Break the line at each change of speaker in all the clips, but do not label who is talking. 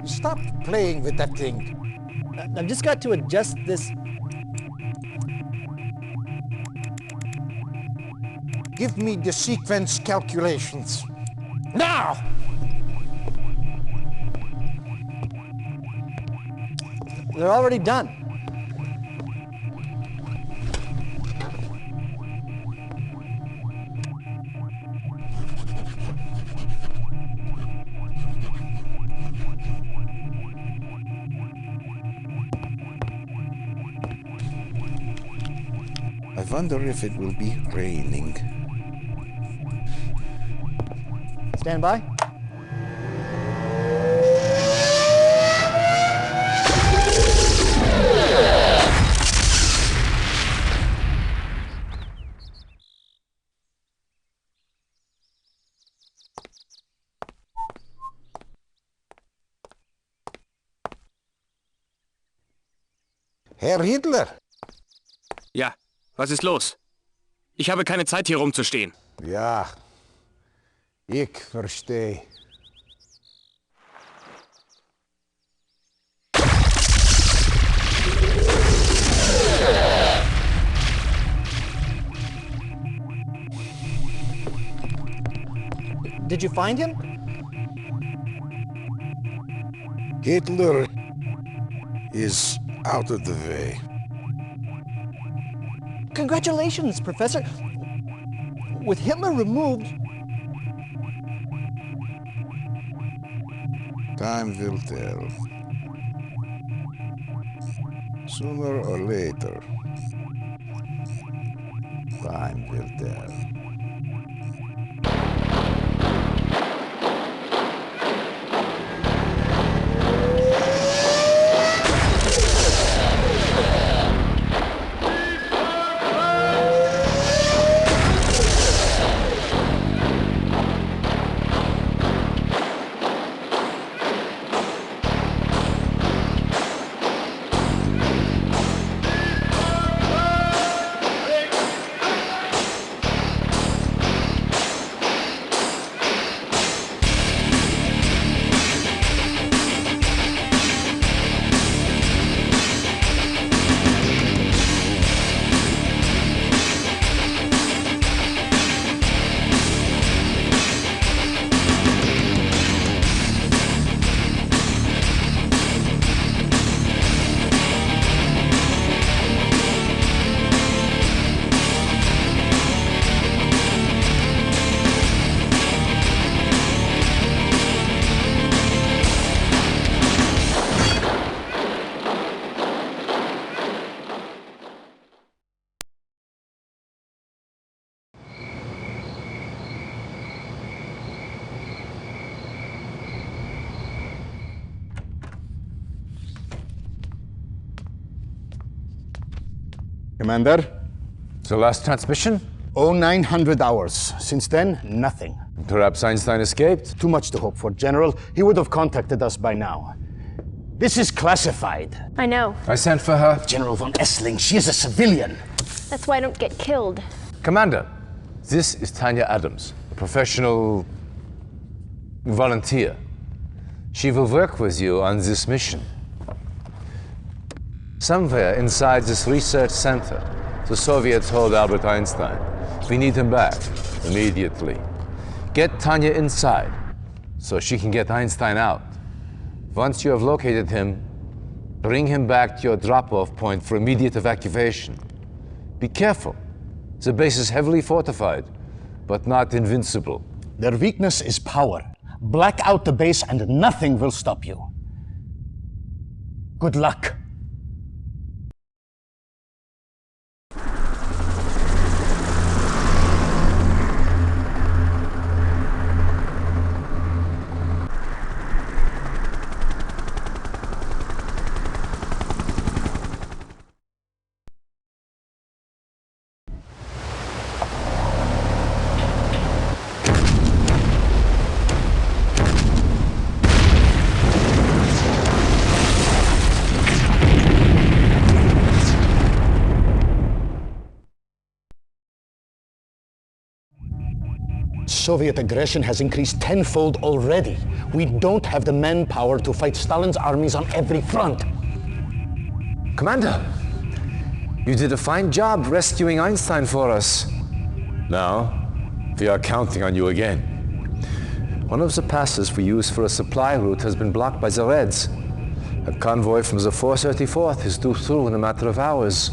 Stop playing with that thing.
I've just got to adjust this.
Give me the sequence calculations. Now!
They're already done.
I wonder if it will be raining.
Stand by.
Herr Hitler!
Ja, was ist los? Ich habe keine Zeit, hier rumzustehen.
Ja, ich verstehe.
Did you find him?
Hitler is out of the way.
Congratulations, Professor. With Hitler removed...
Time will tell. Sooner or later, time will tell.
Commander?
The last transmission?
0900 hours. Since then, nothing.
Perhaps Einstein escaped?
Too much to hope for, General. He would have contacted us by now. This is classified.
I know.
I sent for her.
General von Essling, she is a civilian.
That's why I don't get killed.
Commander, this is Tanya Adams, a professional volunteer. She will work with you on this mission. Somewhere inside this research center, the Soviets hold Albert Einstein. We need him back, immediately. Get Tanya inside, so she can get Einstein out. Once you have located him, bring him back to your drop-off point for immediate evacuation. Be careful. The base is heavily fortified, but not invincible.
Their weakness is power. Black out the base and nothing will stop you. Good luck. Soviet aggression has increased tenfold already. We don't have the manpower to fight Stalin's armies on every front.
Commander, you did a fine job rescuing Einstein for us. Now, we are counting on you again. One of the passes we use for a supply route has been blocked by the Reds. A convoy from the 434th is due through in a matter of hours.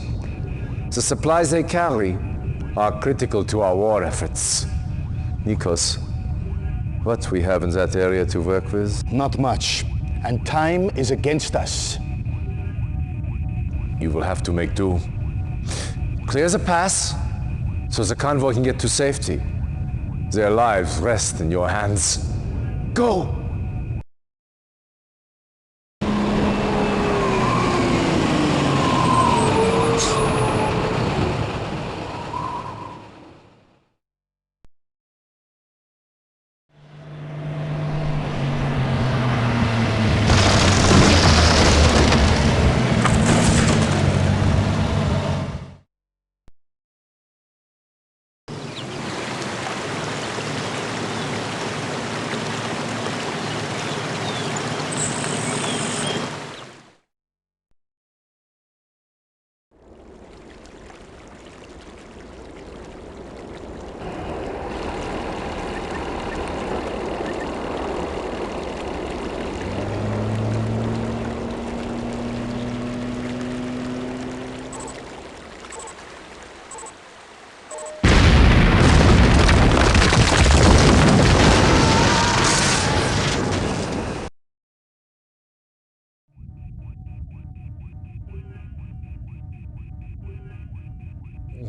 The supplies they carry are critical to our war efforts. Nikos, what we have in that area to work with?
Not much, and time is against us.
You will have to make do. Clear the pass so the convoy can get to safety. Their lives rest in your hands. Go!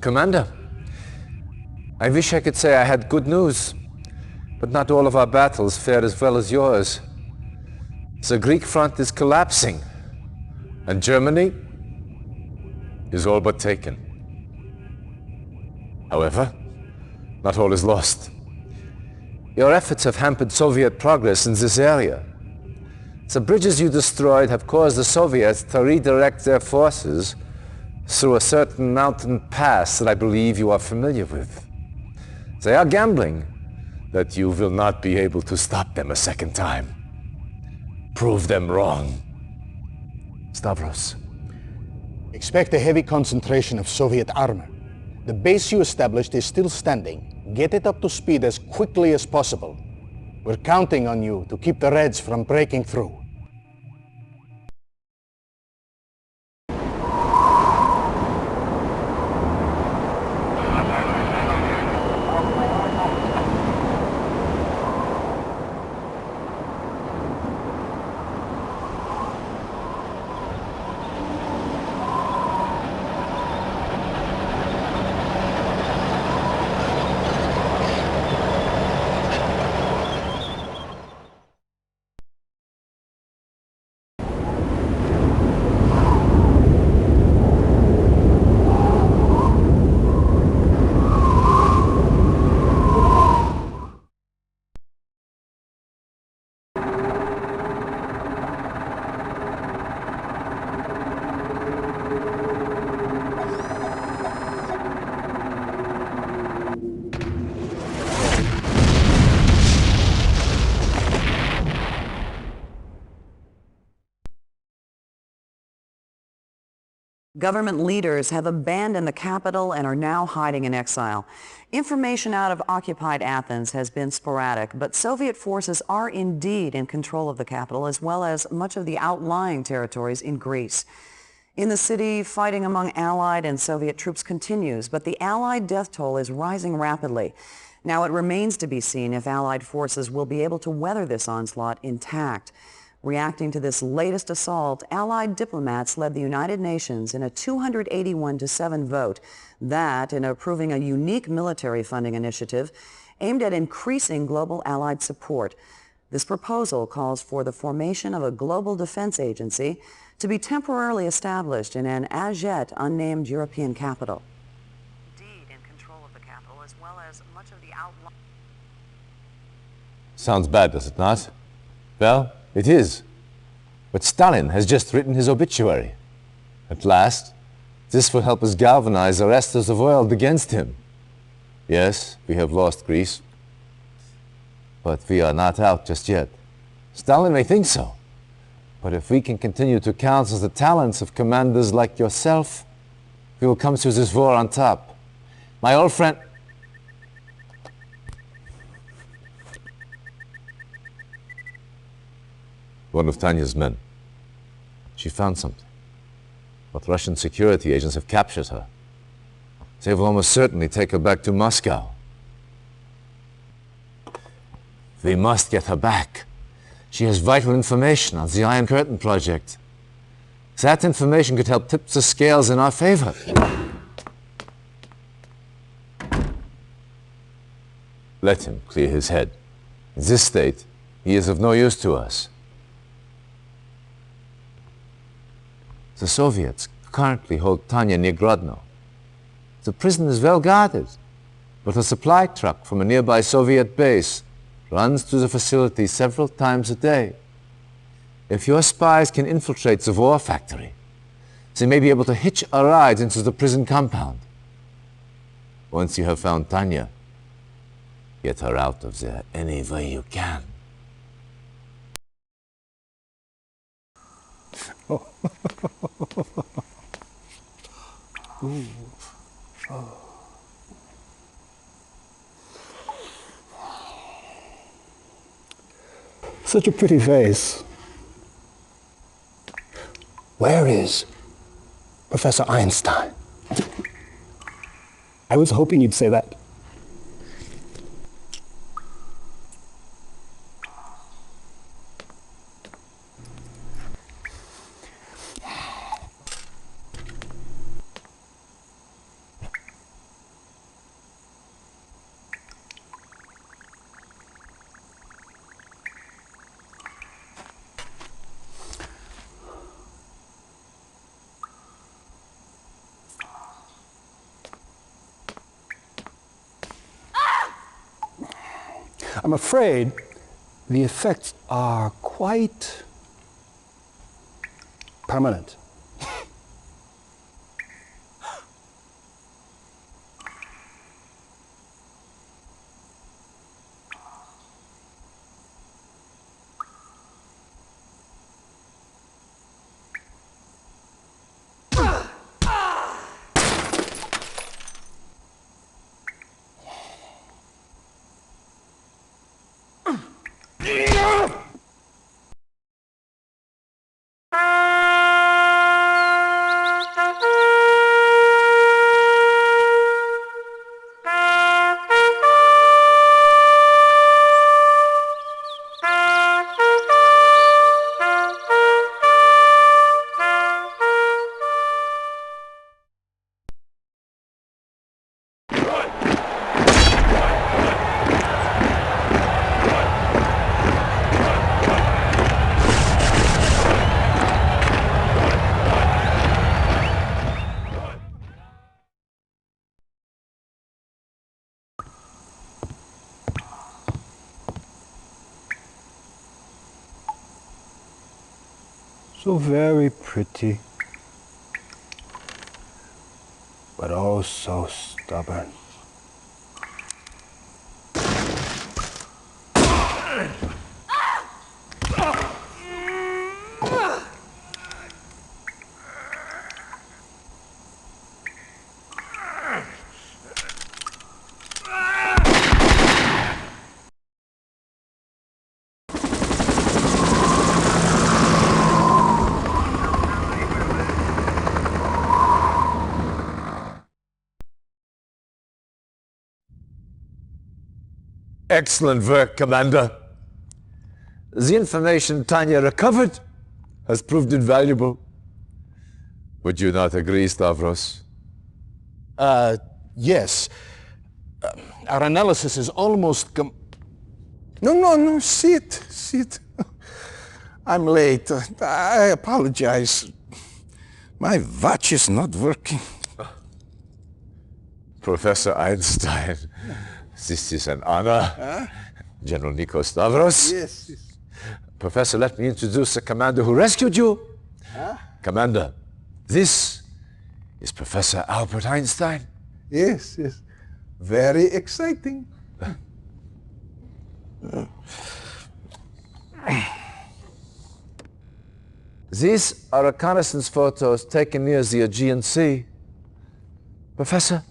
Commander, I wish I could say I had good news, but not all of our battles fared as well as yours. The Greek front is collapsing, and Germany is all but taken. However, not all is lost. Your efforts have hampered Soviet progress in this area. The bridges you destroyed have caused the Soviets to redirect their forces through a certain mountain pass that I believe you are familiar with. They are gambling that you will not be able to stop them a second time. Prove them wrong. Stavros.
Expect a heavy concentration of Soviet armor. The base you established is still standing. Get it up to speed as quickly as possible. We're counting on you to keep the Reds from breaking through.
Government leaders have abandoned the capital and are now hiding in exile. Information out of occupied Athens has been sporadic, but Soviet forces are indeed in control of the capital as well as much of the outlying territories in Greece. In the city, fighting among Allied and Soviet troops continues, but the Allied death toll is rising rapidly. Now it remains to be seen if Allied forces will be able to weather this onslaught intact. Reacting to this latest assault, Allied diplomats led the United Nations in a 281-7 vote that, in approving a unique military funding initiative aimed at increasing global Allied support. This proposal calls for the formation of a global defense agency to be temporarily established in an as yet unnamed European capital. Indeed, in control of the capital as well as much of the outlying...
Sounds bad, does it not? Well, it is. But Stalin has just written his obituary. At last, this will help us galvanize the rest of the world against him. Yes, we have lost Greece, But we are not out just yet. Stalin may think so. But if we can continue to counsel the talents of commanders like yourself, we will come through this war on top. My old friend... One of Tanya's men. She found something. But Russian security agents have captured her. They will almost certainly take her back to Moscow. We must get her back. She has vital information on the Iron Curtain project. That information could help tip the scales in our favor. Let him clear his head. In this state, he is of no use to us. The Soviets currently hold Tanya near Grodno. The prison is well guarded, but a supply truck from a nearby Soviet base runs through the facility several times a day. If your spies can infiltrate the war factory, they may be able to hitch a ride into the prison compound. Once you have found Tanya, get her out of there any way you can.
Oh. Ooh. Oh. Such a pretty face. Where is Professor Einstein? I was hoping you'd say that. I'm afraid the effects are quite permanent. So very pretty, but oh so stubborn.
Excellent work, Commander. The information Tanya recovered has proved invaluable. Would you not agree, Stavros?
Yes. Our analysis is almost
No, sit. I'm late. I apologize. My watch is not working.
Professor Einstein, this is an honor. General Nikos Stavros.
Yes.
Professor, let me introduce the commander who rescued you. Commander, this is Professor Albert Einstein.
Yes. Very exciting.
These are reconnaissance photos taken near the Aegean Sea. Professor,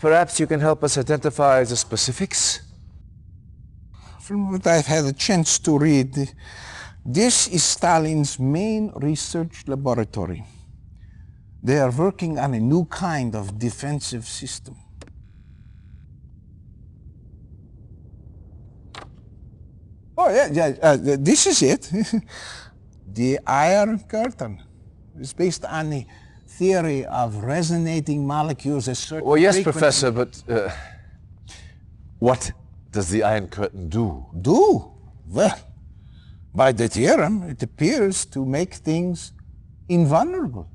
perhaps you can help us identify the specifics?
From what I've had a chance to read, this is Stalin's main research laboratory. They are working on a new kind of defensive system. Oh, yeah, this is it. The Iron Curtain. It's based on the theory of resonating molecules at certain
Well, yes,
frequencies.
Professor, but what does the Iron Curtain do?
Do? Well, by the theorem, it appears to make things invulnerable.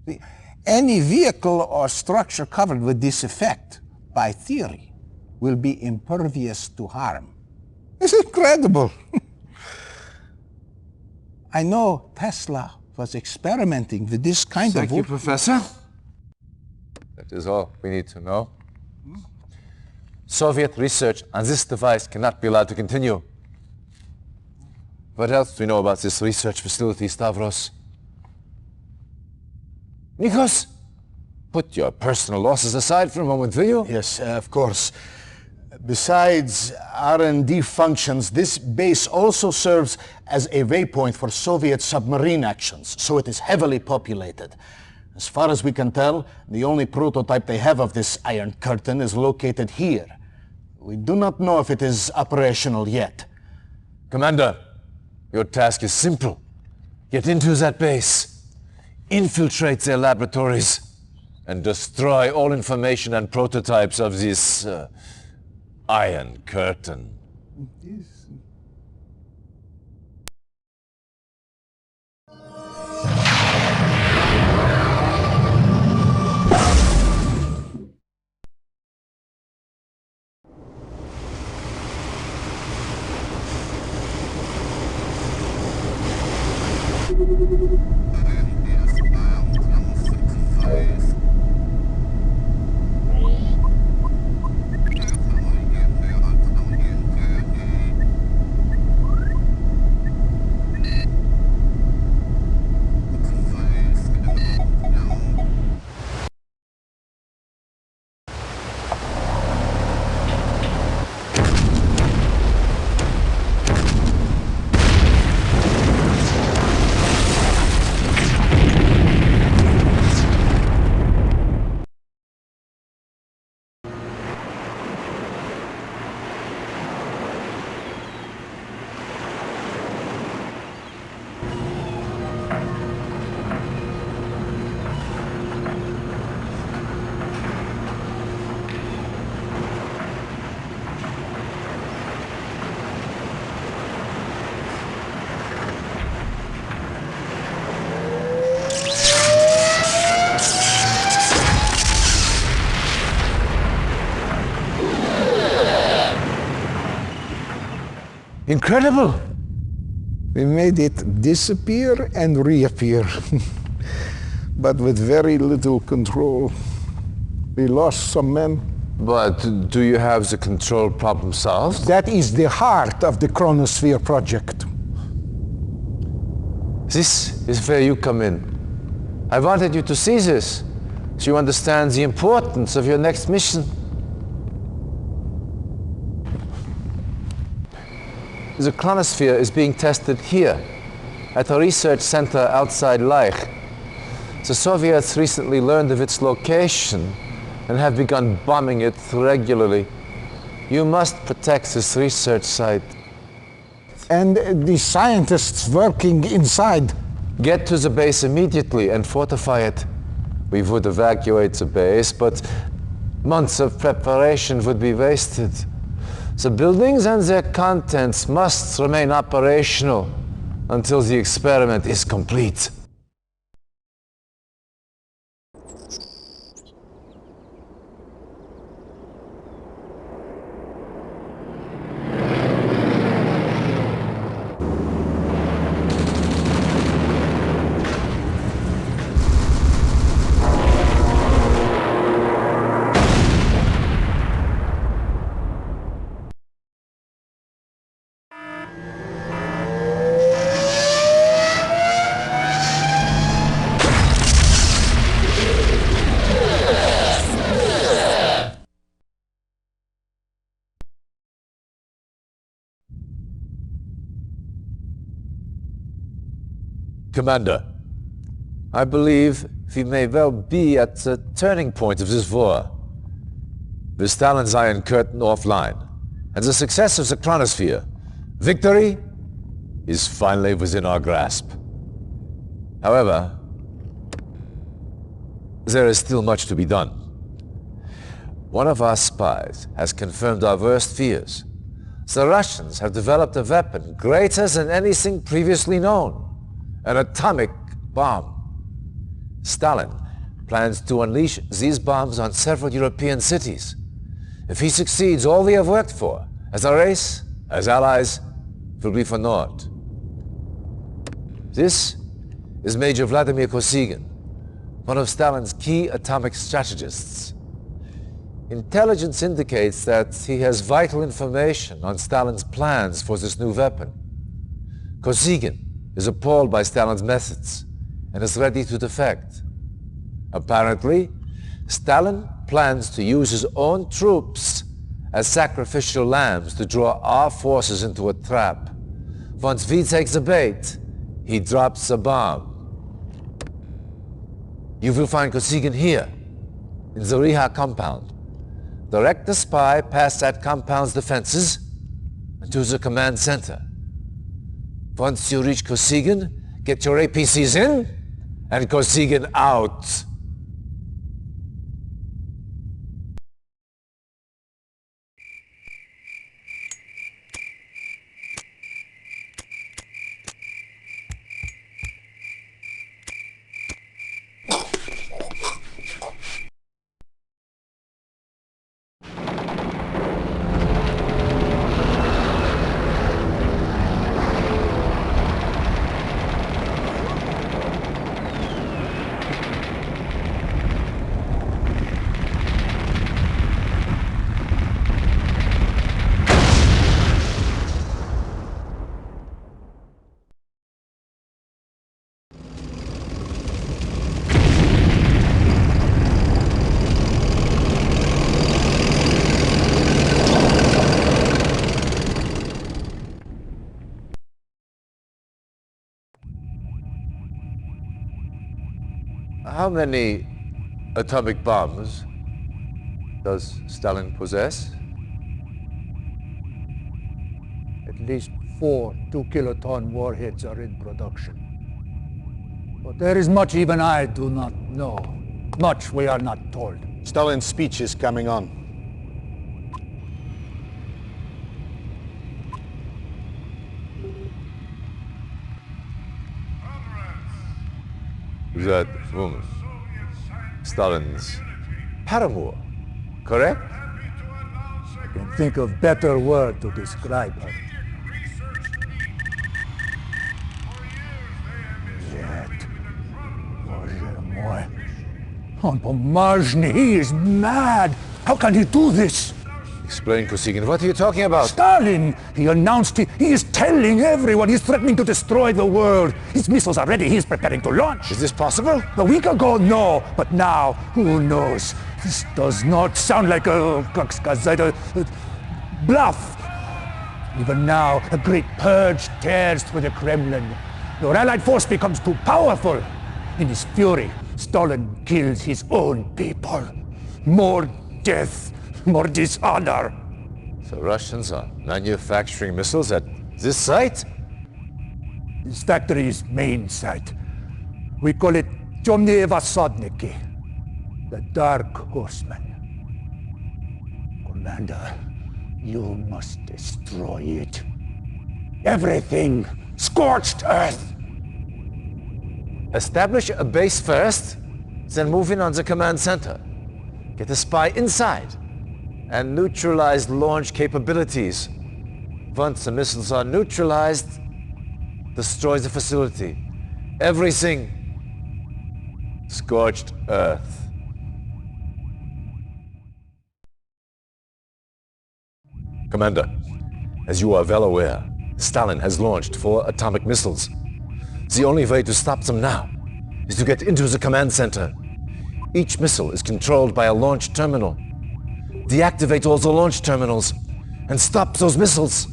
See, any vehicle or structure covered with this effect, by theory, will be impervious to harm. It's incredible. I know Tesla was experimenting with this kind
Thank
of
you, Professor. That is all we need to know. Soviet research on this device cannot be allowed to continue. What else do we know about this research facility, Stavros? Nikos, put your personal losses aside for a moment, will you?
Yes, of course. Besides R&D functions, this base also serves as a waypoint for Soviet submarine actions, so it is heavily populated. As far as we can tell, the only prototype they have of this Iron Curtain is located here. We do not know if it is operational yet.
Commander, your task is simple. Get into that base, infiltrate their laboratories, and destroy all information and prototypes of this Iron Curtain. Incredible!
We made it disappear and reappear, but with very little control. We lost some men.
But do you have the control problem solved?
That is the heart of the Chronosphere project.
This is where you come in. I wanted you to see this, so you understand the importance of your next mission. The Chronosphere is being tested here, at a research center outside Leich. The Soviets recently learned of its location and have begun bombing it regularly. You must protect this research site.
And the scientists working inside.
Get to the base immediately and fortify it. We would evacuate the base, but months of preparation would be wasted. The buildings and their contents must remain operational until the experiment is complete. Commander, I believe we may well be at a turning point of this war. With Stalin's Iron Curtain offline, and the success of the Chronosphere, victory is finally within our grasp. However, there is still much to be done. One of our spies has confirmed our worst fears. The Russians have developed a weapon greater than anything previously known, an atomic bomb. Stalin plans to unleash these bombs on several European cities. If he succeeds, all we have worked for, as a race, as allies, will be for naught. This is Major Vladimir Kosygin, one of Stalin's key atomic strategists. Intelligence indicates that he has vital information on Stalin's plans for this new weapon. Kosygin is appalled by Stalin's methods and is ready to defect. Apparently, Stalin plans to use his own troops as sacrificial lambs to draw our forces into a trap. Once we take the bait, he drops the bomb. You will find Kosygin here, in the Riha compound. Direct the spy past that compound's defenses and to the command center. Once you reach Kosygin, get your APCs in and Kosygin out. How many atomic bombs does Stalin possess?
At least 4 2-kiloton warheads are in production. But there is much even I do not know. Much we are not told.
Stalin's speech is coming on.
That woman, Stalin's paramour, correct?
I can think of better word to describe her. Yet, Bоже мой, on Pomazhny, he is mad. How can he do this?
Explain, Kosygin. What are you talking about?
Stalin! He announced he is telling everyone. He's threatening to destroy the world. His missiles are ready. He's preparing to launch.
Is this possible?
A week ago, no. But now, who knows? This does not sound like a bluff. Even now, a great purge tears through the Kremlin. Your allied force becomes too powerful. In his fury, Stalin kills his own people. More death. More dishonor.
The Russians are manufacturing missiles at this site?
This factory's main site. We call it Temnye Vasodniki, the Dark Horsemen. Commander, you must destroy it. Everything. Scorched earth.
Establish a base first, then move in on the command center. Get a spy inside and neutralize launch capabilities. Once the missiles are neutralized, destroy the facility. Everything. Scorched earth. Commander, as you are well aware, Stalin has launched 4 atomic missiles. The only way to stop them now is to get into the command center. Each missile is controlled by a launch terminal. Deactivate all the launch terminals and stop those missiles.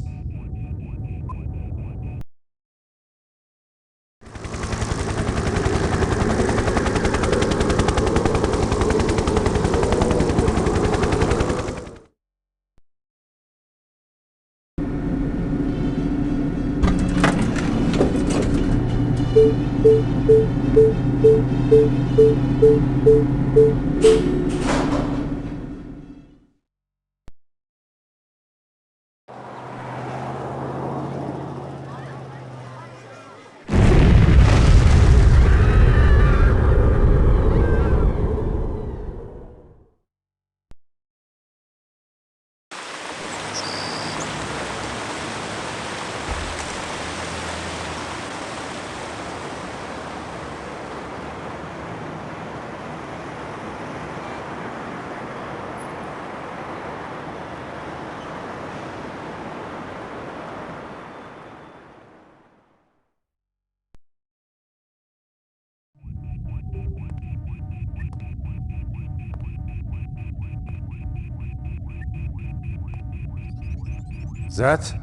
That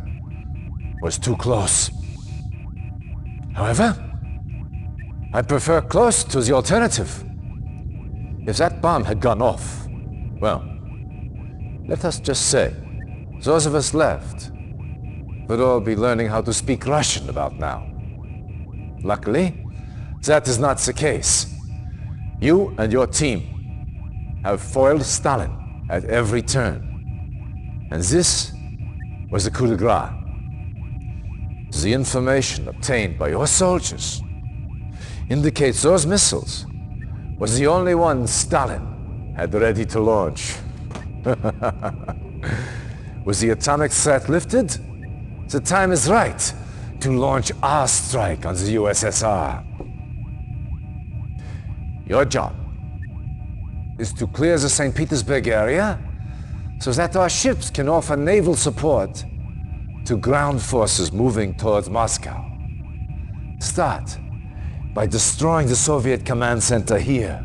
was too close. However, I prefer close to the alternative. If that bomb had gone off, well, let us just say, those of us left would all be learning how to speak Russian about now. Luckily, that is not the case. You and your team have foiled Stalin at every turn. And this was the coup de grace. The information obtained by your soldiers indicates those missiles was the only one Stalin had ready to launch. Was the atomic threat lifted? The time is right to launch our strike on the USSR. Your job is to clear the St. Petersburg area so that our ships can offer naval support to ground forces moving towards Moscow. Start by destroying the Soviet command center here.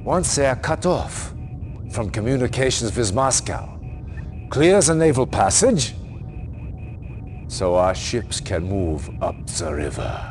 Once they are cut off from communications with Moscow, clear the naval passage so our ships can move up the river.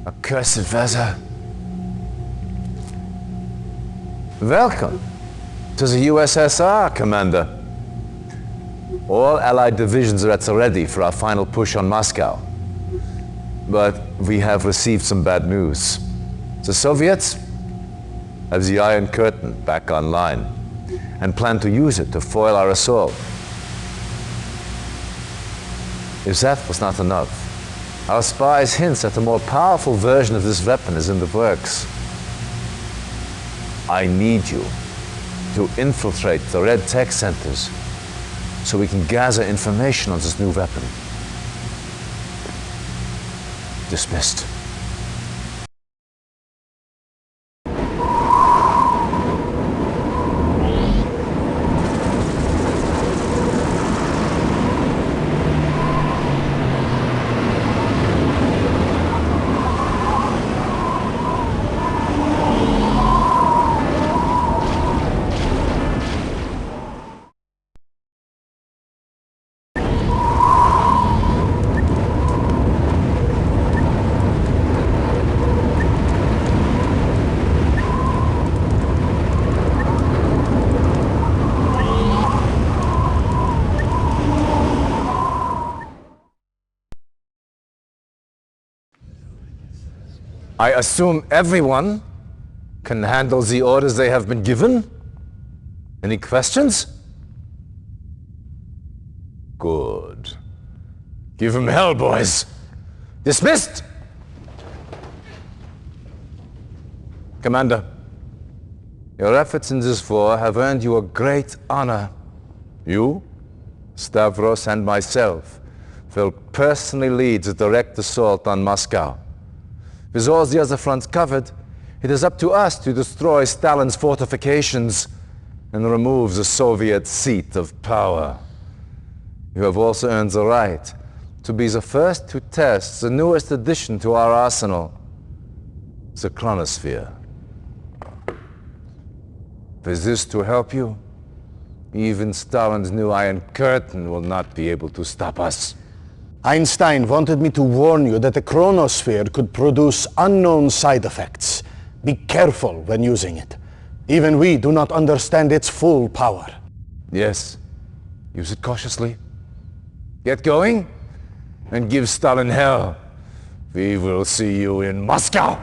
Accursed weather. Welcome to the USSR, Commander. All Allied divisions are at the ready for our final push on Moscow. But we have received some bad news. The Soviets have the Iron Curtain back online and plan to use it to foil our assault. If that was not enough, our spies hint that a more powerful version of this weapon is in the works. I need you to infiltrate the Red Tech Centers so we can gather information on this new weapon. Dismissed. I assume everyone can handle the orders they have been given? Any questions? Good. Give him hell, boys. Dismissed! Commander, your efforts in this war have earned you a great honor. You, Stavros, and myself will personally lead the direct assault on Moscow. With all the other fronts covered, it is up to us to destroy Stalin's fortifications and remove the Soviet seat of power. You have also earned the right to be the first to test the newest addition to our arsenal, the Chronosphere. With this to help you, even Stalin's new Iron Curtain will not be able to stop us.
Einstein wanted me to warn you that the Chronosphere could produce unknown side effects. Be careful when using it. Even we do not understand its full power.
Yes, use it cautiously. Get going, and give Stalin hell. We will see you in Moscow!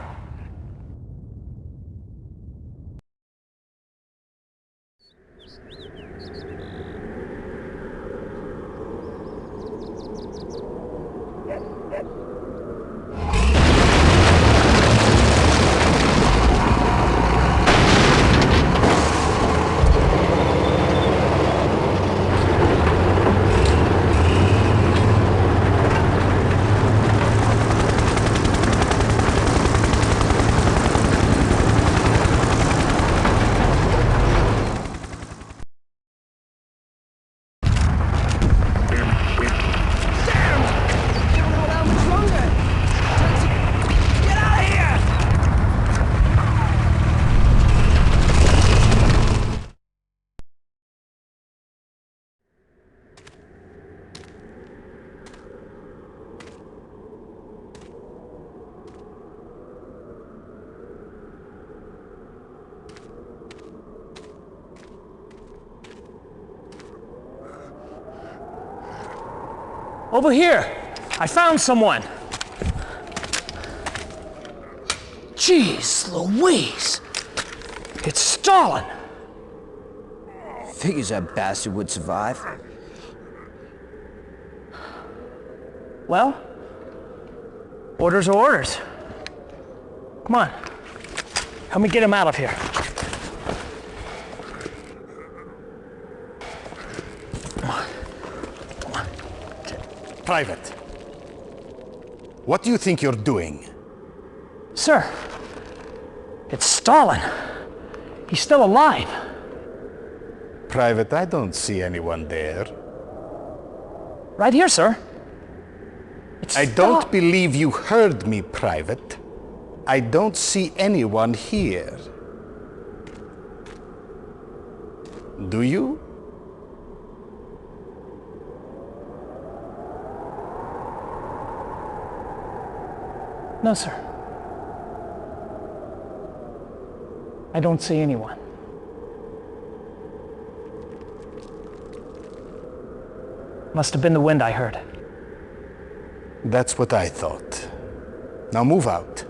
Over here! I found someone! Jeez Louise! It's Stalin!
Figures that bastard would survive.
Well, orders are orders. Come on. Help me get him out of here.
Private, what do you think you're doing?
Sir, it's Stalin. He's still alive.
Private, I don't see anyone there.
Right here, sir. It's
I don't believe you heard me, Private. I don't see anyone here. Do you?
No, sir. I don't see anyone. Must have been the wind I heard.
That's what I thought. Now move out.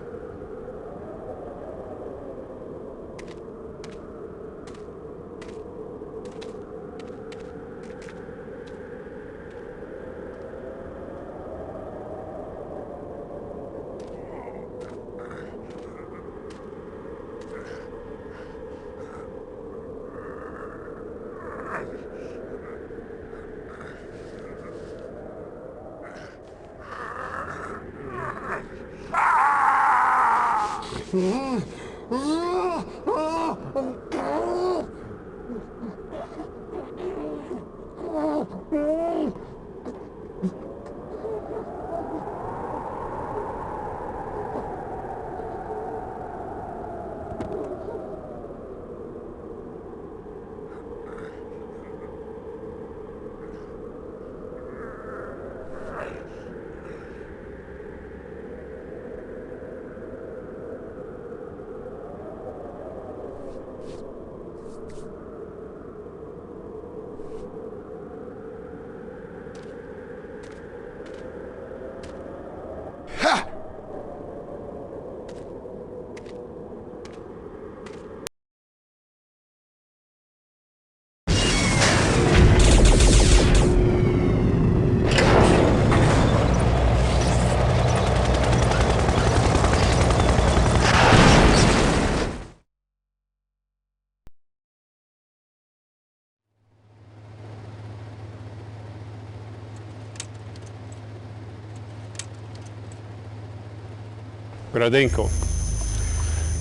Gradenko,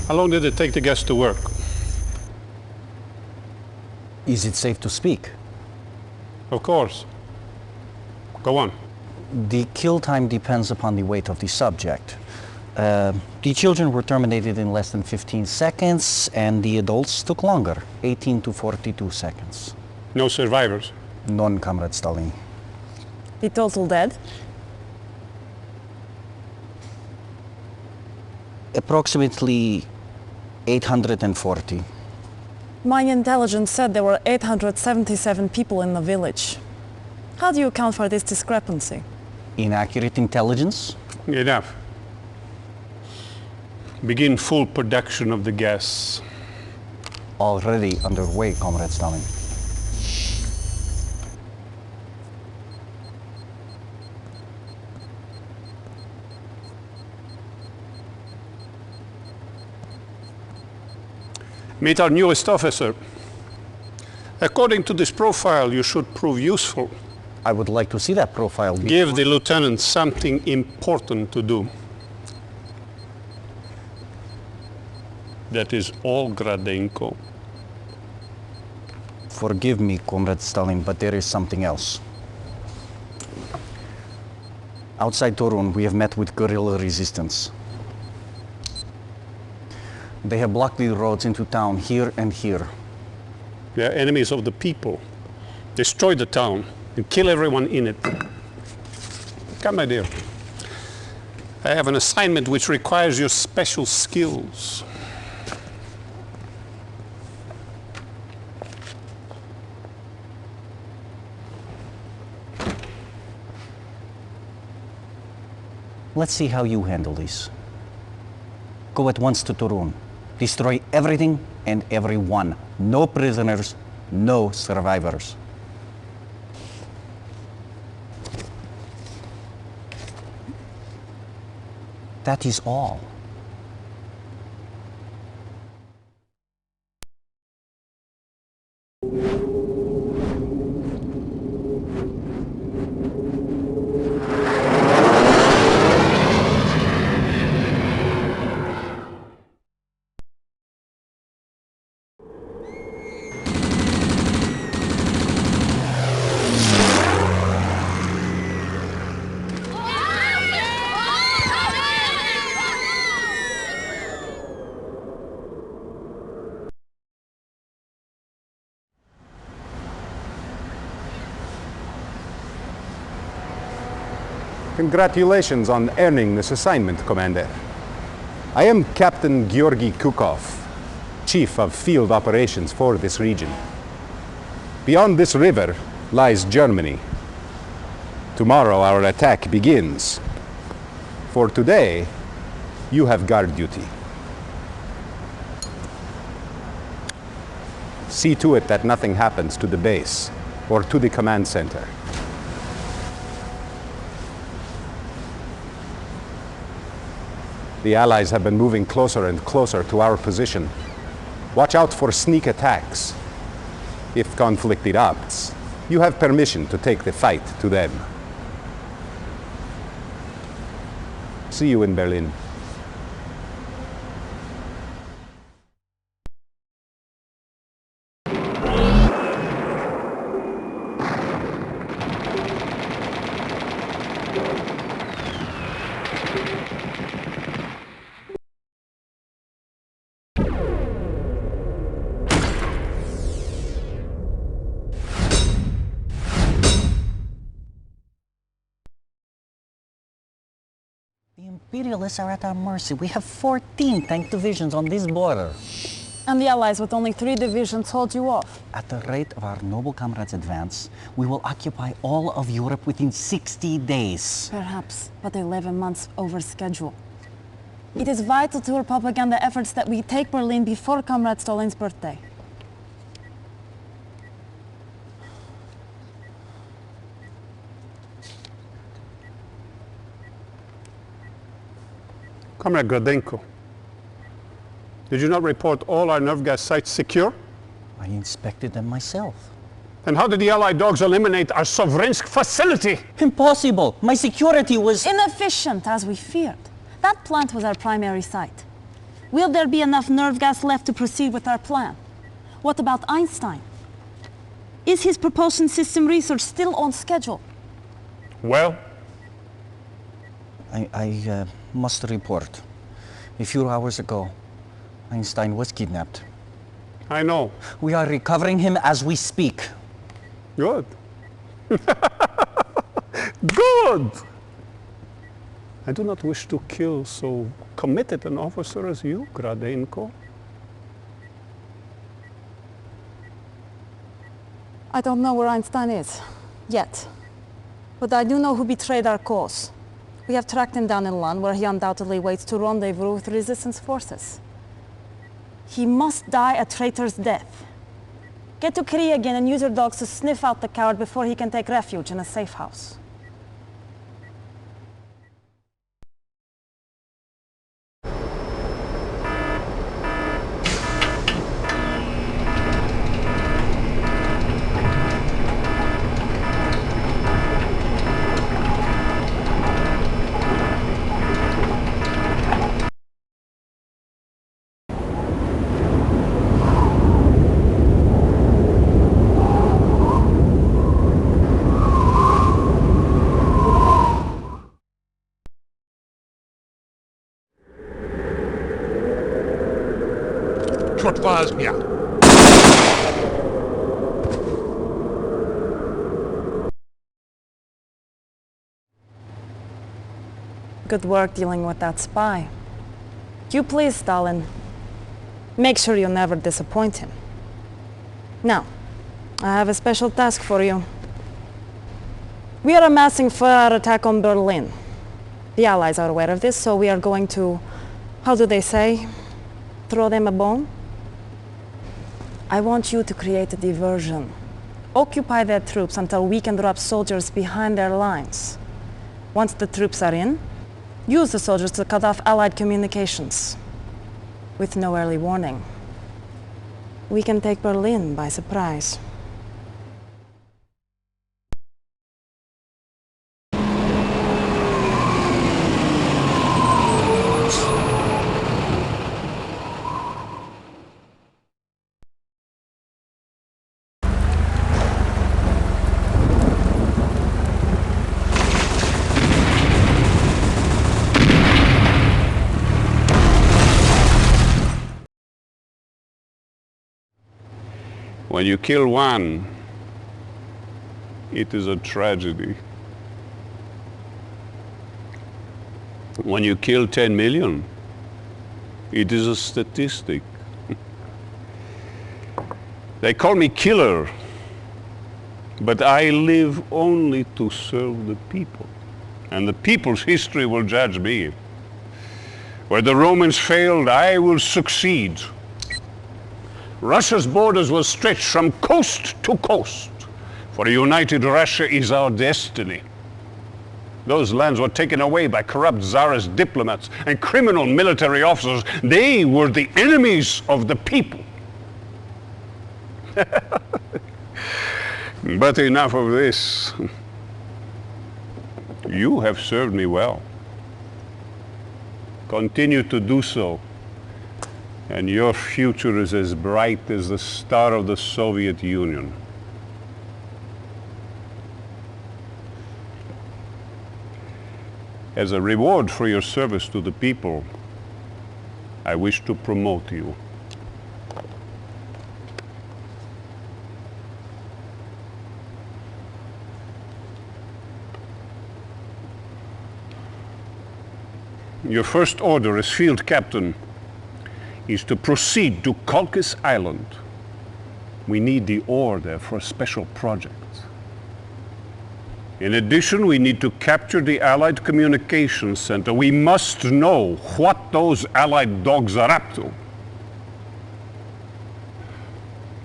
how long did it take the gas to work?
Is it safe to speak?
Of course. Go on.
The kill time depends upon the weight of the subject. The children were terminated in less than 15 seconds, and the adults took longer, 18 to 42 seconds.
No survivors?
None, Comrade Stalin.
The total dead?
Approximately 840.
My intelligence said there were 877 people in the village. How do you account for this discrepancy?
Inaccurate intelligence?
Enough. Begin full production of the gas.
Already underway, Comrade Stalin.
Meet our newest officer. According to this profile, you should prove useful.
I would like to see that profile.
Give the lieutenant something important to do. That is all, Gradenko.
Forgive me, Comrade Stalin, but there is something else. Outside Torun, we have met with guerrilla resistance. They have blocked the roads into town here and here.
They are enemies of the people. Destroy the town and kill everyone in it. Come, my dear. I have an assignment which requires your special skills.
Let's see how you handle this. Go at once to Torun. Destroy everything and everyone. No prisoners, no survivors. That is all.
Congratulations on earning this assignment, Commander. I am Captain Georgy Kukov, Chief of Field Operations for this region. Beyond this river lies Germany. Tomorrow our attack begins. For today, you have guard duty. See to it that nothing happens to the base or to the command center. The Allies have been moving closer and closer to our position. Watch out for sneak attacks. If conflict erupts, you have permission to take the fight to them. See you in Berlin.
The Imperialists are at our mercy. We have 14 tank divisions on this border.
And the Allies with only 3 divisions hold you off.
At the rate of our noble comrades' advance, we will occupy all of Europe within 60 days.
Perhaps, but 11 months over schedule. It is vital to our propaganda efforts that we take Berlin before Comrade Stalin's birthday.
Comrade Gradenko, did you not report all our nerve gas sites secure?
I inspected them myself.
Then how did the Allied dogs eliminate our Sovrensk facility?
Impossible! My security was
inefficient, as we feared. That plant was our primary site. Will there be enough nerve gas left to proceed with our plan? What about Einstein? Is his propulsion system research still on schedule?
Well?
I must report. A few hours ago, Einstein was kidnapped.
I know.
We are recovering him as we speak.
Good. Good! I do not wish to kill so committed an officer as you, Gradenko.
I don't know where Einstein is, yet. But I do know who betrayed our cause. We have tracked him down in Lan, where he undoubtedly waits to rendezvous with resistance forces. He must die a traitor's death. Get to Kri again and use your dogs to sniff out the coward before he can take refuge in a safe house. Good work dealing with that spy. You please, Stalin. Make sure you never disappoint him. Now, I have a special task for you. We are amassing for our attack on Berlin. The Allies are aware of this, so we are going to, how do they say, throw them a bone? I want you to create a diversion. Occupy their troops until we can drop soldiers behind their lines. Once the troops are in, use the soldiers to cut off Allied communications. With no early warning, we can take Berlin by surprise.
When you kill one, it is a tragedy. When you kill 10 million, it is a statistic. They call me killer, but I live only to serve the people. And the people's history will judge me. Where the Romans failed, I will succeed. Russia's borders will stretch from coast to coast, for a united Russia is our destiny. Those lands were taken away by corrupt Tsarist diplomats and criminal military officers. They were the enemies of the people. But enough of this. You have served me well. Continue to do so. And your future is as bright as the star of the Soviet Union. As a reward for your service to the people, I wish to promote you. Your first order as field captain is to proceed to Kolkis Island. We need the ore there for a special project. In addition, we need to capture the Allied Communications Center. We must know what those Allied dogs are up to.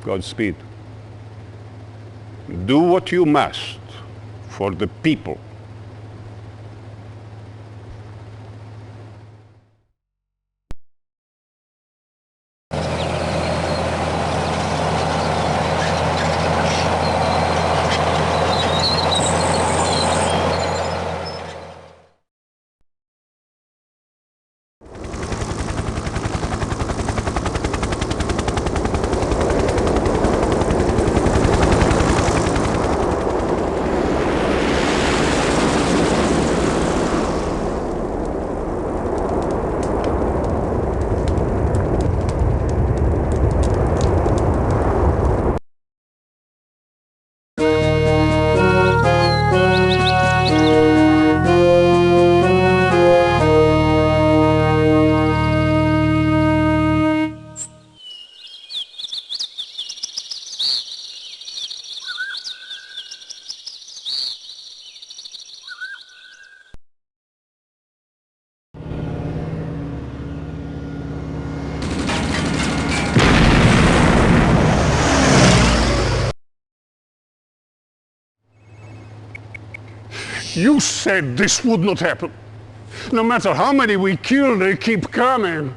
Godspeed. Do what you must for the people. You said this would not happen. No matter how many we kill, they keep coming.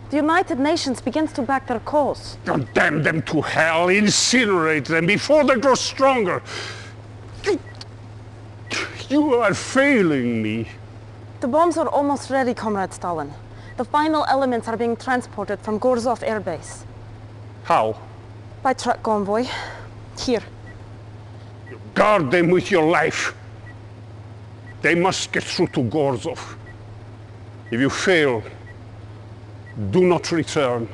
The United Nations begins to back their cause.
Condemn them to hell, incinerate them before they grow stronger. You are failing me.
The bombs are almost ready, Comrade Stalin. The final elements are being transported from Gorzov Air Base.
How?
By truck convoy. Here.
Guard them with your life. They must get through to Gorzov. If you fail, do not return.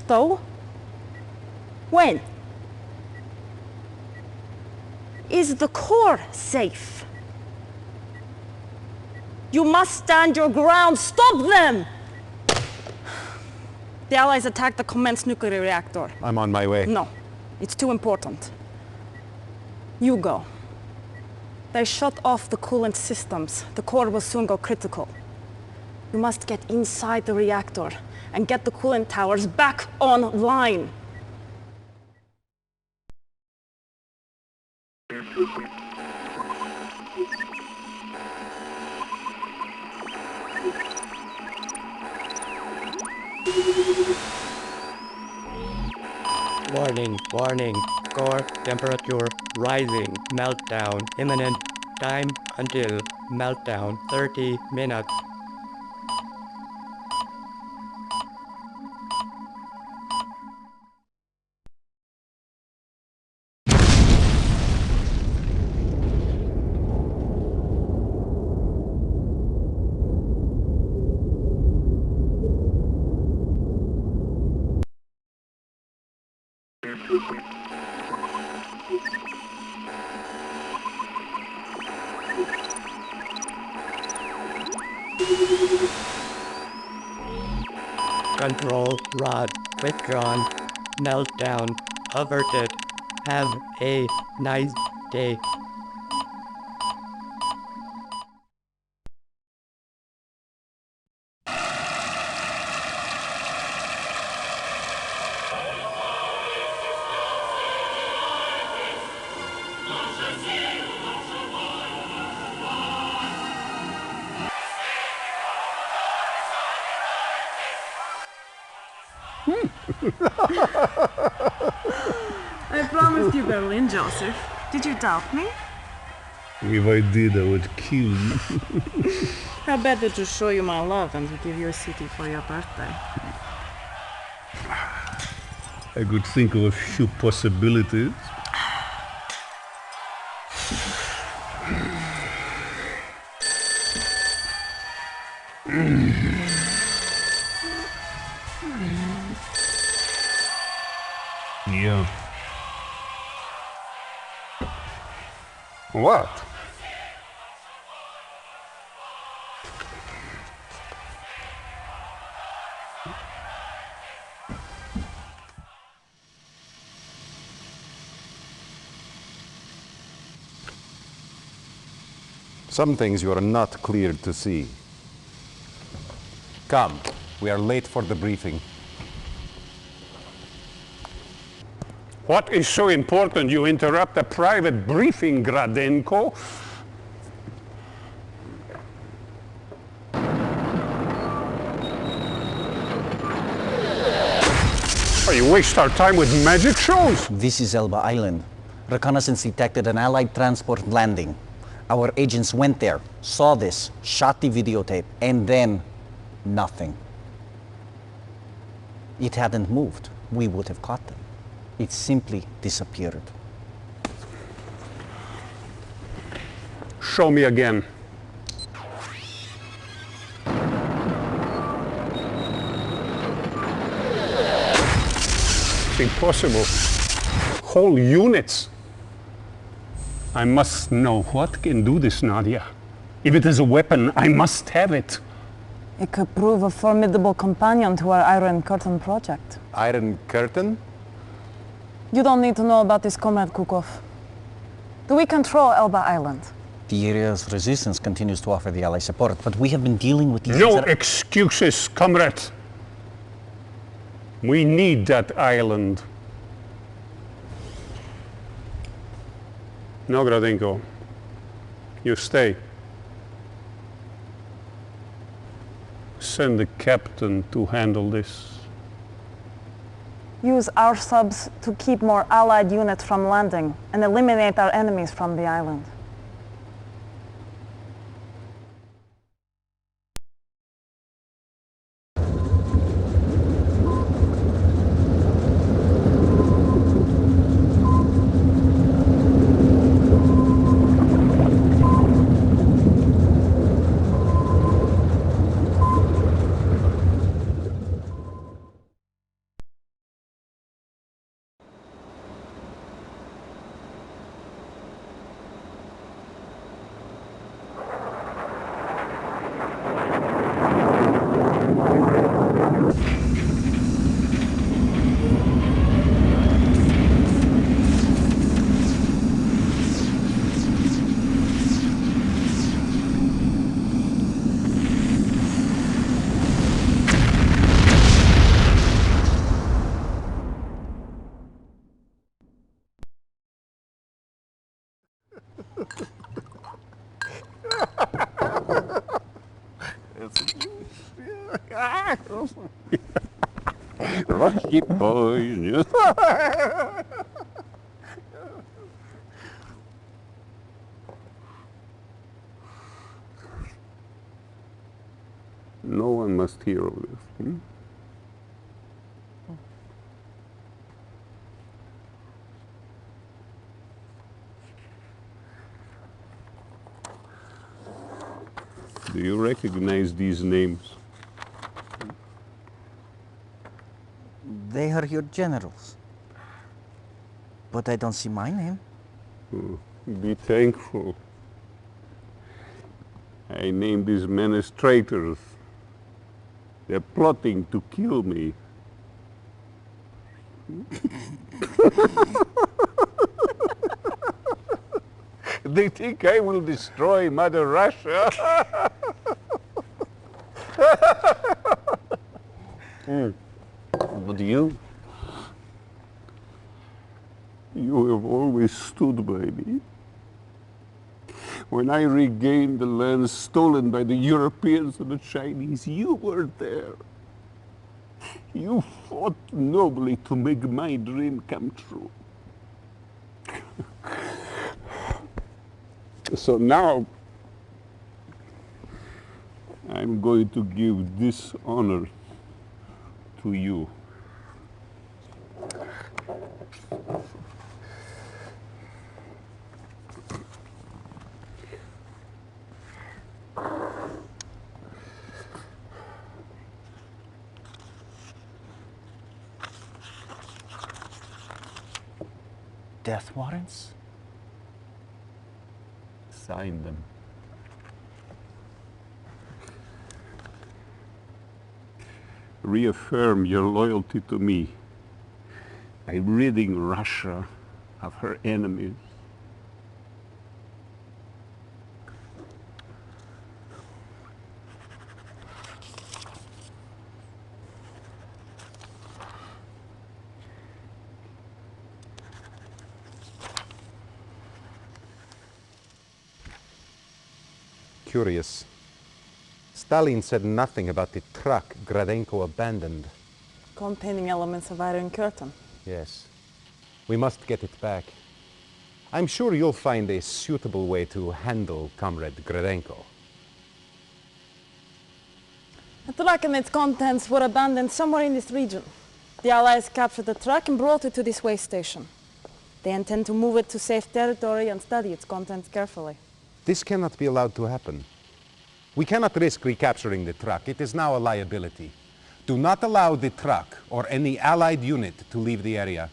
Though? When? Is the core safe? You must stand your ground. Stop them! The Allies attacked the Komensk nuclear reactor.
I'm on my way.
No, it's too important. You go. They shut off the coolant systems. The core will soon go critical. You must get inside the reactor and get the coolant towers back online.
Warning, warning. Core temperature rising. Meltdown imminent. Time until meltdown 30 minutes. Control rod withdrawn. Meltdown averted. Have a nice day.
I promised you Berlin, Joseph. Did you doubt me?
If I did, I would kill you.
How better to show you my love and to give you a city for your birthday.
I could think of a few possibilities. Yeah. What?
Some things you are not cleared to see. Come, we are late for the briefing.
What is so important you interrupt a private briefing, Gradenko? You waste our time with magic shows.
This is Elba Island. Reconnaissance detected an Allied transport landing. Our agents went there, saw this, shot the videotape, and then nothing. It hadn't moved. We would have caught them. It simply disappeared.
Show me again. It's impossible. Whole units. I must know what can do this, Nadia. If it is a weapon, I must have it.
It could prove a formidable companion to our Iron Curtain project.
Iron Curtain?
You don't need to know about this, Comrade Kukov. Do we control Elba Island?
The area's resistance continues to offer the Allies support, but we have been dealing with these...
No excuses, comrade. We need that island. No, Gradenko. You stay. Send the captain to handle this.
Use our subs to keep more Allied units from landing and eliminate our enemies from the island.
Rusty boys. No one must hear of this. Do you recognize these names?
They are your generals. But I don't see my name.
Be thankful. I named these men as traitors. They're plotting to kill me. They think I will destroy Mother Russia.
But you?
You have always stood by me. When I regained the lands stolen by the Europeans and the Chinese, you were there. You fought nobly to make my dream come true. So now, I'm going to give this honor to you.
Death warrants?
Sign them. Reaffirm your loyalty to me by ridding Russia of her enemies.
curious. Stalin said nothing about the truck Gradenko abandoned.
Containing elements of Iron Curtain.
Yes. We must get it back. I'm sure you'll find a suitable way to handle Comrade Gradenko.
The truck and its contents were abandoned somewhere in this region. The Allies captured the truck and brought it to this way station. They intend to move it to safe territory and study its contents carefully.
This cannot be allowed to happen. We cannot risk recapturing the truck. It is now a liability. Do not allow the truck or any Allied unit to leave the area.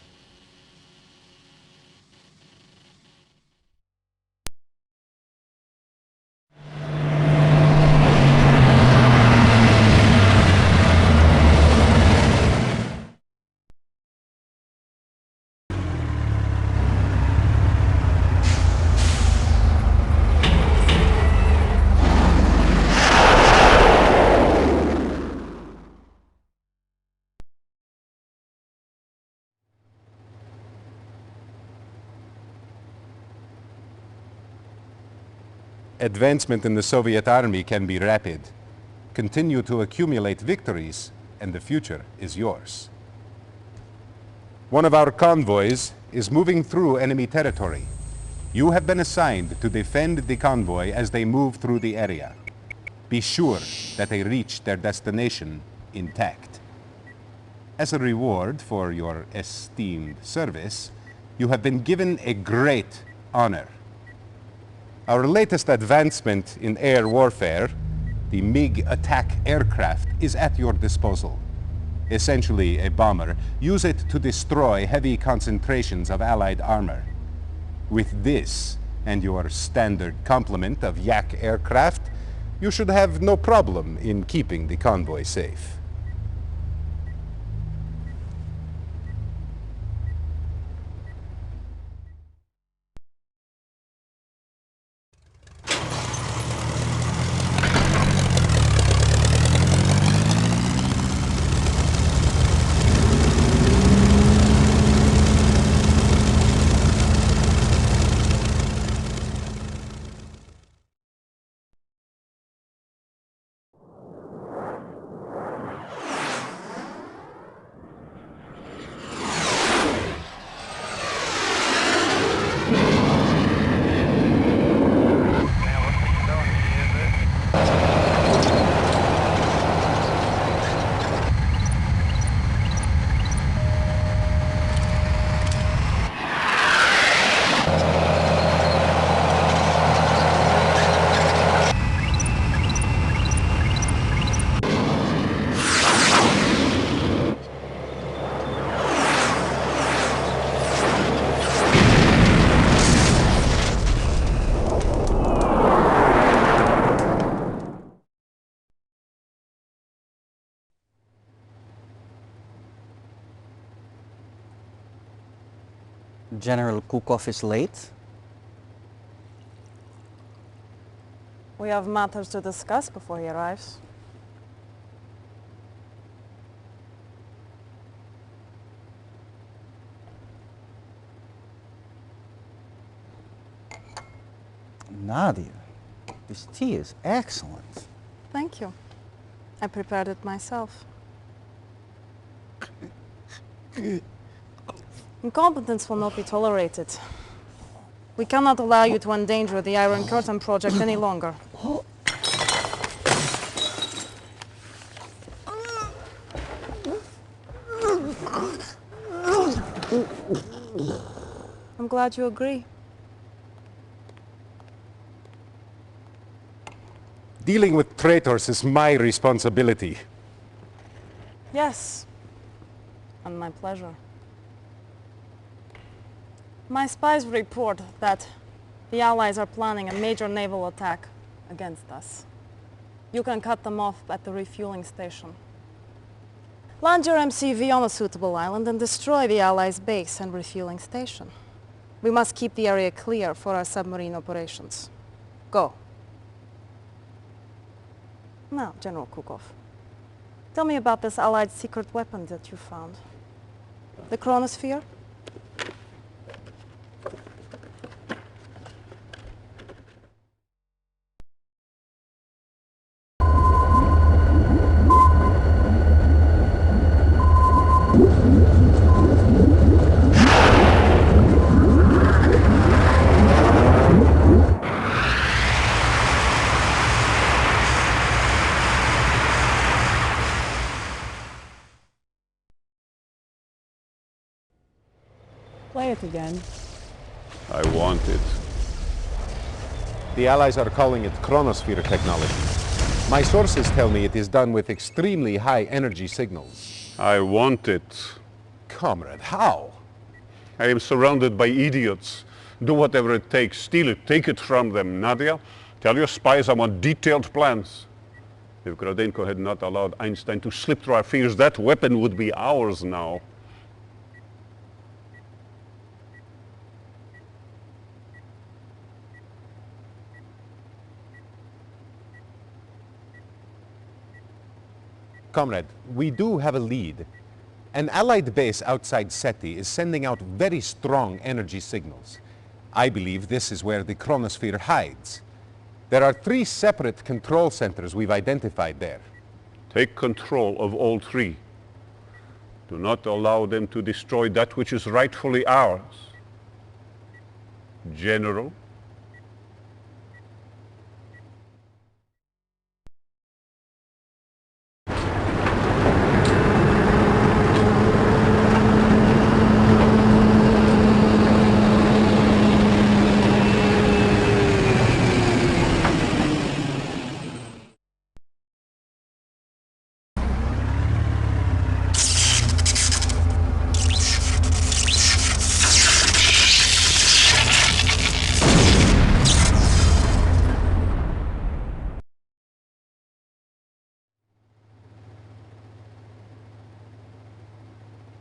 Advancement in the Soviet army can be rapid. Continue to accumulate victories, and the future is yours. One of our convoys is moving through enemy territory. You have been assigned to defend the convoy as they move through the area. Be sure that they reach their destination intact. As a reward for your esteemed service, you have been given a great honor. Our latest advancement in air warfare, the MiG attack aircraft, is at your disposal. Essentially a bomber. Use it to destroy heavy concentrations of Allied armor. With this and your standard complement of Yak aircraft, you should have no problem in keeping the convoy safe.
General Kukov is late.
We have matters to discuss before he arrives.
Nadia, this tea is excellent.
Thank you. I prepared it myself. Incompetence will not be tolerated. We cannot allow you to endanger the Iron Curtain project any longer. I'm glad you agree.
Dealing with traitors is my responsibility.
Yes, and my pleasure. My spies report that the Allies are planning a major naval attack against us. You can cut them off at the refueling station. Land your MCV on a suitable island and destroy the Allies' base and refueling station. We must keep the area clear for our submarine operations. Go. Now, General Kukov, tell me about this Allied secret weapon that you found. The chronosphere? Play it again.
I want it. The Allies are calling it chronosphere technology. My sources tell me it is done with extremely high energy signals.
I want it.
Comrade, how?
I am surrounded by idiots. Do whatever it takes. Steal it. Take it from them. Nadia, tell your spies I want detailed plans. If Gradenko had not allowed Einstein to slip through our fingers, that weapon would be ours now.
Comrade, we do have a lead. An Allied base outside SETI is sending out very strong energy signals. I believe this is where the chronosphere hides. There are 3 separate control centers we've identified there.
Take control of all 3. Do not allow them to destroy that which is rightfully ours. General?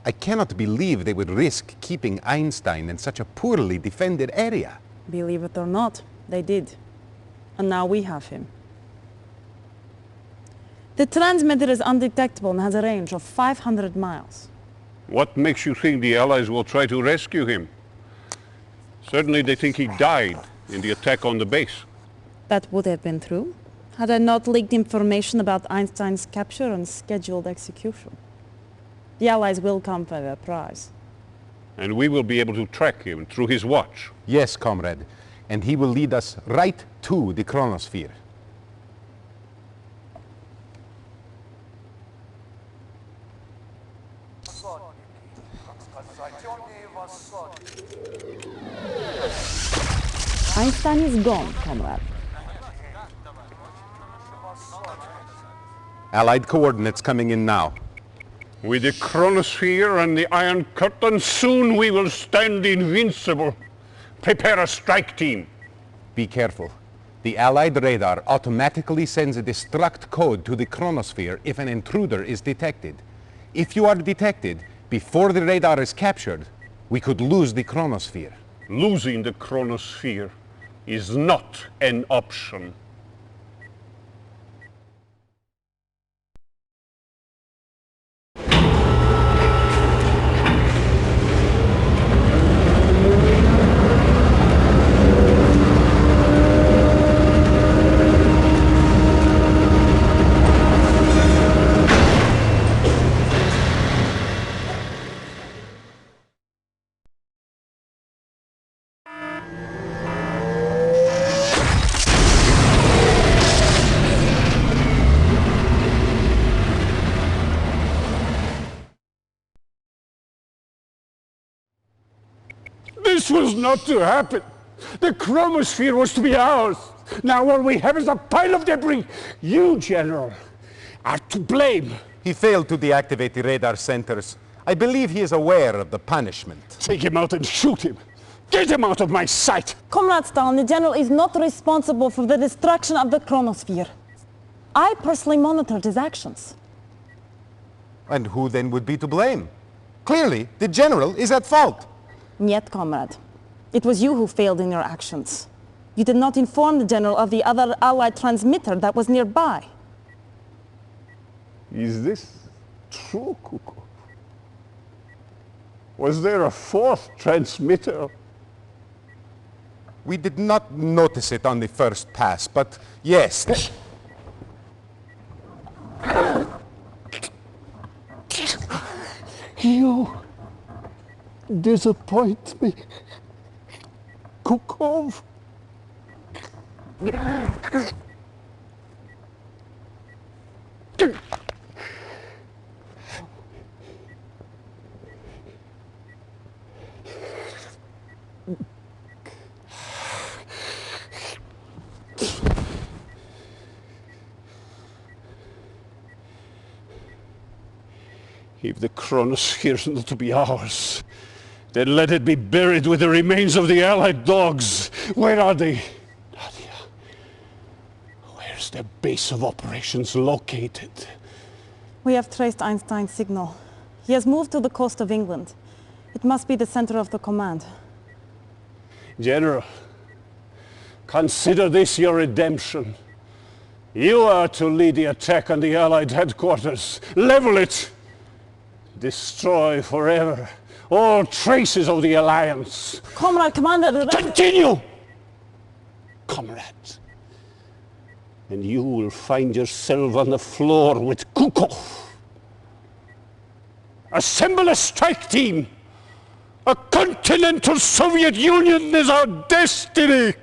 I cannot believe they would risk keeping Einstein in such a poorly defended area.
Believe it or not, they did. And now we have him. The transmitter is undetectable and has a range of 500 miles.
What makes you think the Allies will try to rescue him? Certainly they think he died in the attack on the base.
That would have been true, had I not leaked information about Einstein's capture and scheduled execution. The Allies will come for their prize.
And we will be able to track him through his watch.
Yes, comrade. And he will lead us right to the chronosphere.
Einstein is gone, comrade.
Allied coordinates coming in now.
With the chronosphere and the Iron Curtain, soon we will stand invincible. Prepare a strike team.
Be careful. The Allied radar automatically sends a destruct code to the chronosphere if an intruder is detected. If you are detected before the radar is captured, we could lose the chronosphere.
Losing the chronosphere is not an option. This was not to happen. The chromosphere was to be ours. Now all we have is a pile of debris. You, General, are to blame.
He failed to deactivate the radar centers. I believe he is aware of the punishment.
Take him out and shoot him. Get him out of my sight.
Comrade Stalin, the General is not responsible for the destruction of the chronosphere. I personally monitored his actions.
And who then would be to blame? Clearly, the General is at fault.
Yet, comrade, it was you who failed in your actions. You did not inform the General of the other Allied transmitter that was nearby.
Is this true, Kukov? Was there a 4th transmitter?
We did not notice it on the first pass, but yes.
You disappoint me, Kukov. If the chronosphere is not to be ours, then let it be buried with the remains of the Allied dogs. Where are they? Nadia, where's their base of operations located?
We have traced Einstein's signal. He has moved to the coast of England. It must be the center of the command.
General, consider this your redemption. You are to lead the attack on the Allied headquarters. Level it! Destroy forever all traces of the Alliance.
Comrade, Commander...
Continue! Comrade. And you will find yourself on the floor with Kukov. Assemble a strike team! A continental Soviet Union is our destiny!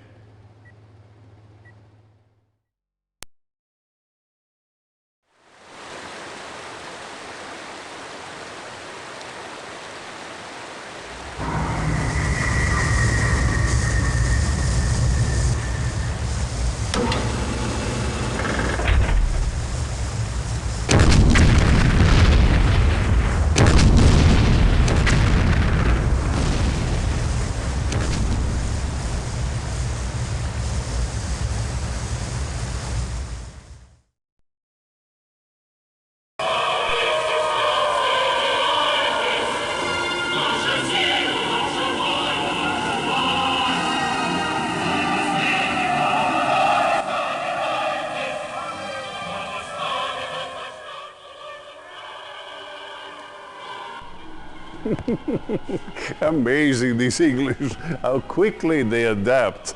Amazing, these English, how quickly they adapt.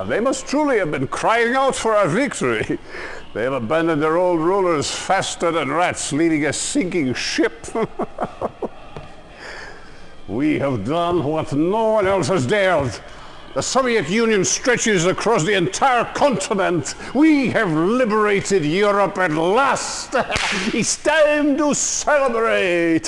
They must truly have been crying out for our victory. They have abandoned their old rulers faster than rats leading a sinking ship. We have done what no one else has dared. The Soviet Union stretches across the entire continent. We have liberated Europe at last. It's time to celebrate.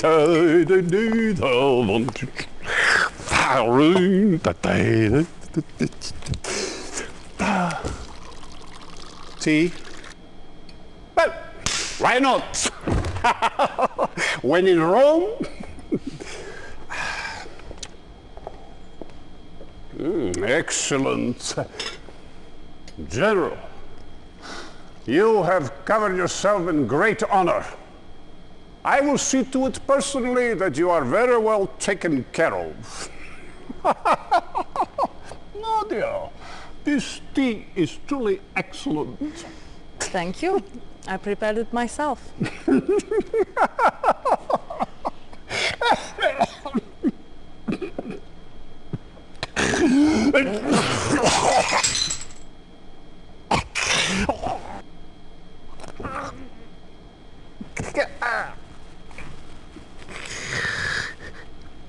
Tea? Well, why not? When in Rome? Excellent. General, you have covered yourself in great honor. I will see to it personally that you are very well taken care of. Nadia, this tea is truly excellent.
Thank you. I prepared it myself.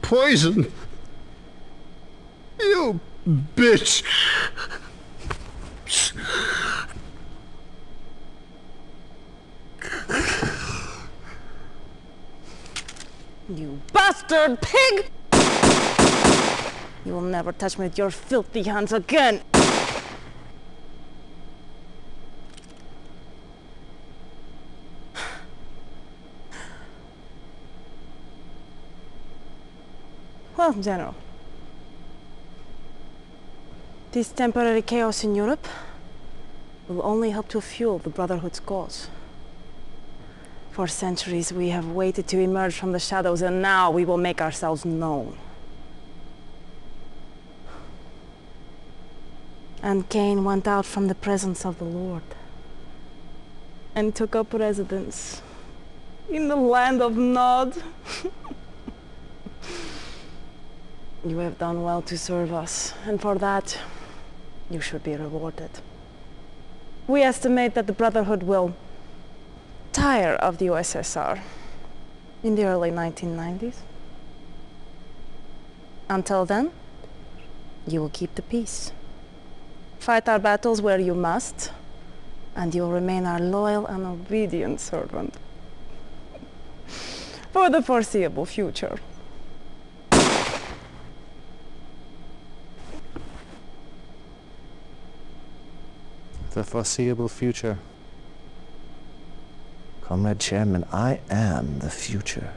Poison? You bitch!
You bastard pig! You will never touch me with your filthy hands again! Well, General, this temporary chaos in Europe will only help to fuel the Brotherhood's cause. For centuries we have waited to emerge from the shadows, and now we will make ourselves known. And Cain went out from the presence of the Lord and took up residence in the land of Nod. You have done well to serve us, and for that, you should be rewarded. We estimate that the Brotherhood will tire of the USSR in the early 1990s. Until then, you will keep the peace. Fight our battles where you must, and you will remain our loyal and obedient servant for the foreseeable future.
the foreseeable future.
Comrade Chairman, I am the future.